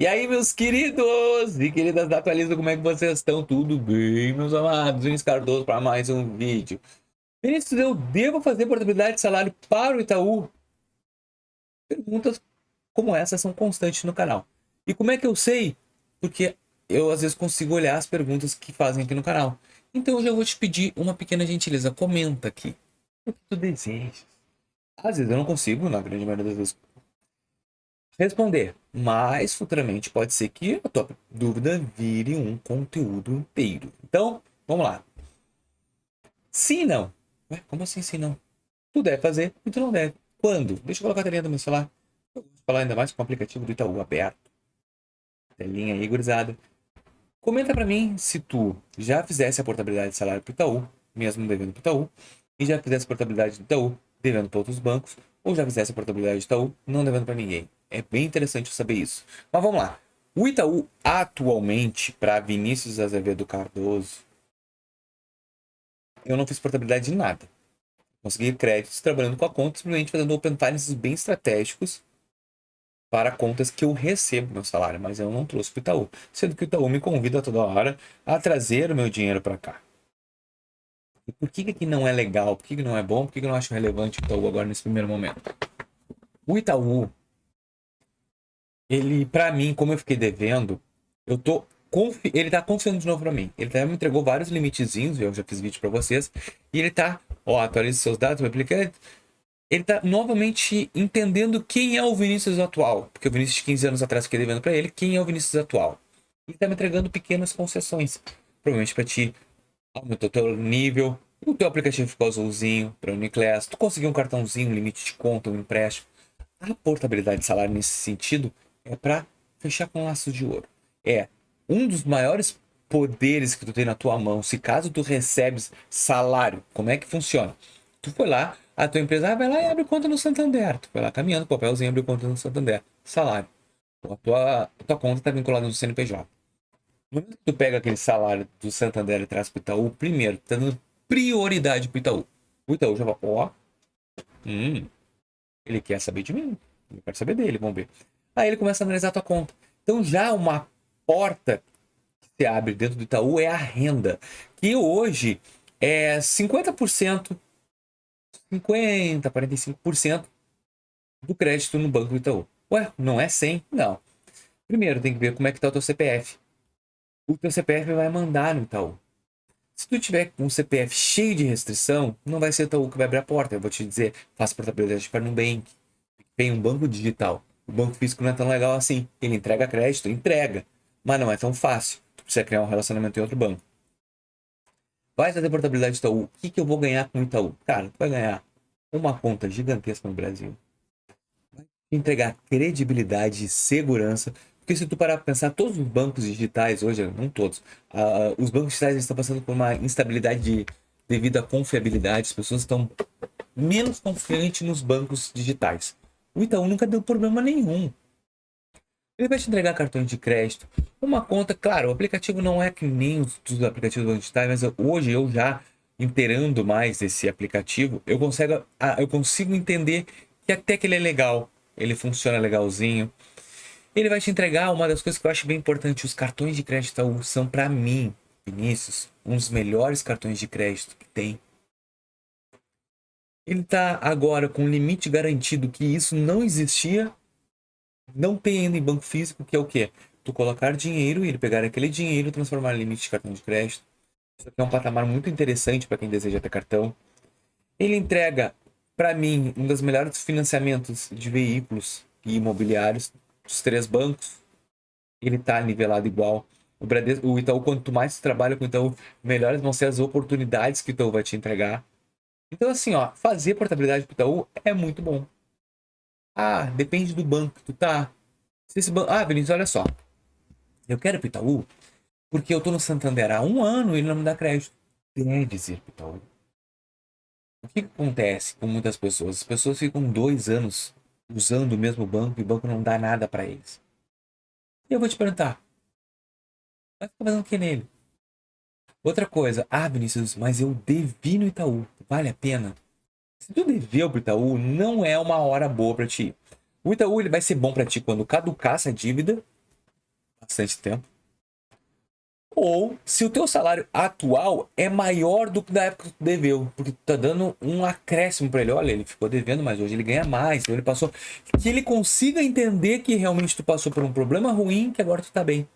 E aí, meus queridos e queridas da Atualiza, como é que vocês estão? Tudo bem, meus amados? Vinícius Cardoso para mais um vídeo. Vinícius, eu devo fazer portabilidade de salário para o Itaú? Perguntas como essas são constantes no canal. E como é que eu sei? Porque eu às vezes consigo olhar as perguntas que fazem aqui no canal. Então hoje eu vou te pedir uma pequena gentileza. Comenta aqui o que tu desejas. Às vezes eu não consigo, na grande maioria das vezes, responder, mas futuramente pode ser que a tua dúvida vire um conteúdo inteiro. Então, vamos lá. Sim e não. Ué, como assim sim e não? Tu deve fazer e tu não deve. Quando? Deixa eu colocar a telinha do meu celular. Eu vou falar ainda mais com o aplicativo do Itaú aberto. Telinha aí, gurizada. Comenta pra mim se tu já fizesse a portabilidade de salário pro Itaú, mesmo devendo pro Itaú, e já fizesse a portabilidade do Itaú, devendo para outros bancos, ou já fizesse a portabilidade do Itaú, não devendo para ninguém. É bem interessante saber isso. Mas vamos lá. O Itaú, atualmente, para Vinícius Azevedo Cardoso, eu não fiz portabilidade de nada. Consegui créditos trabalhando com a conta, simplesmente fazendo open finance bem estratégicos para contas que eu recebo meu salário, mas eu não trouxe para o Itaú, sendo que o Itaú me convida toda hora a trazer o meu dinheiro para cá. E por que que não é legal? Por que que não é bom? Por que que eu não acho relevante o Itaú agora nesse primeiro momento? O Itaú, ele, para mim, como eu fiquei devendo, ele tá confiando de novo para mim. Ele me entregou vários limitezinhos, eu já fiz vídeo para vocês, e ele tá, ó, atualize seus dados, vai aplicar. Ele tá novamente entendendo quem é o Vinícius atual, porque o Vinícius de 15 anos atrás fiquei devendo para ele, quem é o Vinícius atual. Ele tá me entregando pequenas concessões, provavelmente para ti aumentou teu nível, o teu aplicativo ficou azulzinho para o Uniclass, tu conseguiu um cartãozinho, um limite de conta, um empréstimo. A portabilidade de salário nesse sentido é para fechar com laços de ouro. É um dos maiores poderes que tu tem na tua mão. Se caso tu recebes salário, como é que funciona? Tu foi lá, a tua empresa vai lá e abre conta no Santander. Tu foi lá caminhando, papelzinho, abre conta no Santander. Salário. A tua conta está vinculada no CNPJ. No momento que tu pega aquele salário do Santander e traz pro Itaú, primeiro, tu tá dando prioridade pro Itaú. O Itaú já vai, ó, ele quer saber de mim. Eu quero saber dele, vamos ver. Aí ele começa a analisar a tua conta. Então já uma porta que se abre dentro do Itaú é a renda, que hoje é 50%, 50, 45% do crédito no Banco do Itaú. Ué, não é 100? Não. Primeiro tem que ver como é que tá o teu CPF. O teu CPF vai mandar no Itaú. Se tu tiver com um CPF cheio de restrição, não vai ser o Itaú que vai abrir a porta. Eu vou te dizer, faça portabilidade para Nubank. Tem um banco digital. O banco físico não é tão legal assim. Ele entrega crédito, entrega, mas não é tão fácil. Tu precisa criar um relacionamento em outro banco. Vai fazer portabilidade de Itaú. O que que eu vou ganhar com o Itaú? Cara, tu vai ganhar uma conta gigantesca no Brasil. Vai te entregar credibilidade e segurança. Porque se tu parar para pensar, todos os bancos digitais hoje, não todos, os bancos digitais estão passando por uma instabilidade devido à confiabilidade. As pessoas estão menos confiantes nos bancos digitais. O Itaú nunca deu problema nenhum. Ele vai te entregar cartões de crédito, uma conta, claro, o aplicativo não é que nem os dos aplicativos digitais, mas hoje eu já inteirando mais esse aplicativo, eu consigo entender que até que ele é legal, ele funciona legalzinho. Ele vai te entregar uma das coisas que eu acho bem importante, os cartões de crédito Itaú são para mim, Vinícius, um dos melhores cartões de crédito que tem. Ele tá agora com um limite garantido que isso não existia. Não tem ainda em banco físico, que é o quê? Tu colocar dinheiro e ele pegar aquele dinheiro e transformar em limite de cartão de crédito. Isso aqui é um patamar muito interessante para quem deseja ter cartão. Ele entrega, para mim, um dos melhores financiamentos de veículos e imobiliários dos três bancos. Ele está nivelado igual. O Itaú, quanto mais tu trabalha com o Itaú, melhores vão ser as oportunidades que o Itaú vai te entregar. Então, assim, ó, fazer portabilidade para o Itaú é muito bom. Ah, depende do banco que tu tá. Se esse banco... Ah, Vinícius, olha só. Eu quero ir pro Itaú porque eu tô no Santander há um ano e ele não me dá crédito. Deve ir pro Itaú. O que que acontece com muitas pessoas? As pessoas ficam 2 anos usando o mesmo banco e o banco não dá nada para eles. E eu vou te perguntar, vai ficar fazendo o que nele? Outra coisa, ah, Vinícius, mas eu devi no Itaú. Vale a pena? Se tu deveu pro Itaú, não é uma hora boa para ti. O Itaú ele vai ser bom para ti quando caducar essa dívida bastante tempo. Ou se o teu salário atual é maior do que da época que tu deveu, porque tu tá dando um acréscimo para ele. Olha, ele ficou devendo, mas hoje ele ganha mais, então ele passou. Que ele consiga entender que realmente tu passou por um problema ruim, que agora tu tá bem.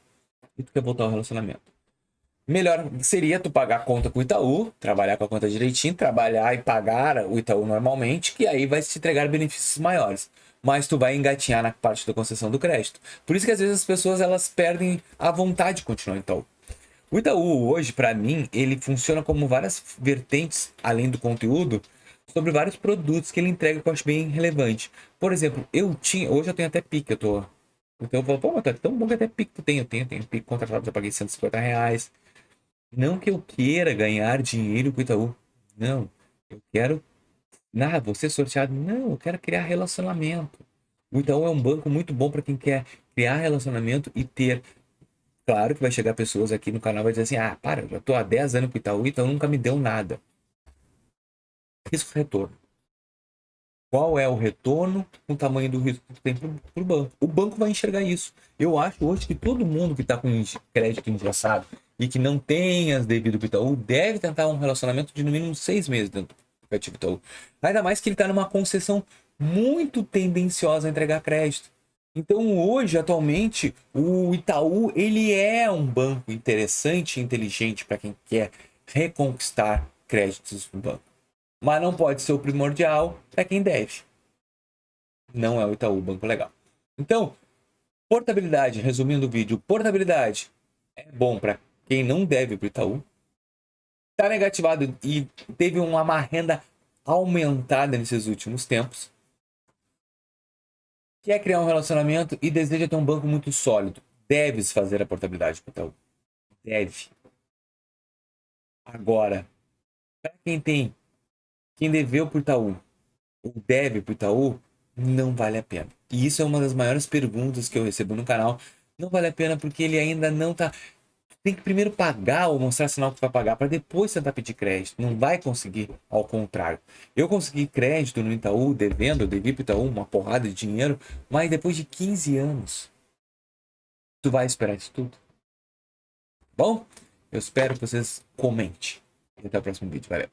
E tu quer voltar ao relacionamento. Melhor seria tu pagar a conta com o Itaú, trabalhar com a conta direitinho, trabalhar e pagar o Itaú normalmente, que aí vai te entregar benefícios maiores. Mas tu vai engatinhar na parte da concessão do crédito. Por isso que às vezes as pessoas elas perdem a vontade de continuar no Itaú. O Itaú hoje, para mim, ele funciona como várias vertentes, além do conteúdo, sobre vários produtos que ele entrega que eu acho bem relevante. Por exemplo, hoje eu tenho até Pix, eu tô. Então eu falo, pô, mas tá tão bom que até Pix tu tem, eu tenho Pix contratado, já paguei R$ 150. Não que eu queira ganhar dinheiro com o Itaú. Não, eu quero. Vou ser sorteado. Não, eu quero criar relacionamento. O Itaú é um banco muito bom para quem quer criar relacionamento e ter. Claro que vai chegar pessoas aqui no canal e vai dizer assim: ah, para, eu já tô há 10 anos com o Itaú nunca me deu nada. Risco-retorno. Qual é o retorno com o tamanho do risco que tem para o banco? O banco vai enxergar isso. Eu acho hoje que todo mundo que está com crédito engessado e que não tem as devido para o Itaú deve tentar um relacionamento de no mínimo 6 meses dentro do aplicativo Itaú. Ainda mais que ele está numa concessão muito tendenciosa a entregar crédito. Então hoje, atualmente, o Itaú ele é um banco interessante e inteligente para quem quer reconquistar créditos no banco. Mas não pode ser o primordial para quem deve. Não é o Itaú, banco legal. Então, portabilidade, resumindo o vídeo, portabilidade é bom para quem não deve para o Itaú. Está negativado e teve uma renda aumentada nesses últimos tempos. Quer criar um relacionamento e deseja ter um banco muito sólido. Deves fazer a portabilidade para o Itaú. Deve. Agora, para quem deveu para o Itaú ou deve para o Itaú, não vale a pena. E isso é uma das maiores perguntas que eu recebo no canal. Não vale a pena porque ele ainda não tá. Tem que primeiro pagar ou mostrar sinal que tu vai pagar para depois tentar pedir crédito. Não vai conseguir, ao contrário. Eu consegui crédito no Itaú, devendo, eu devi para o Itaú uma porrada de dinheiro, mas depois de 15 anos, tu vai esperar isso tudo? Bom, eu espero que vocês comentem. E até o próximo vídeo. Valeu!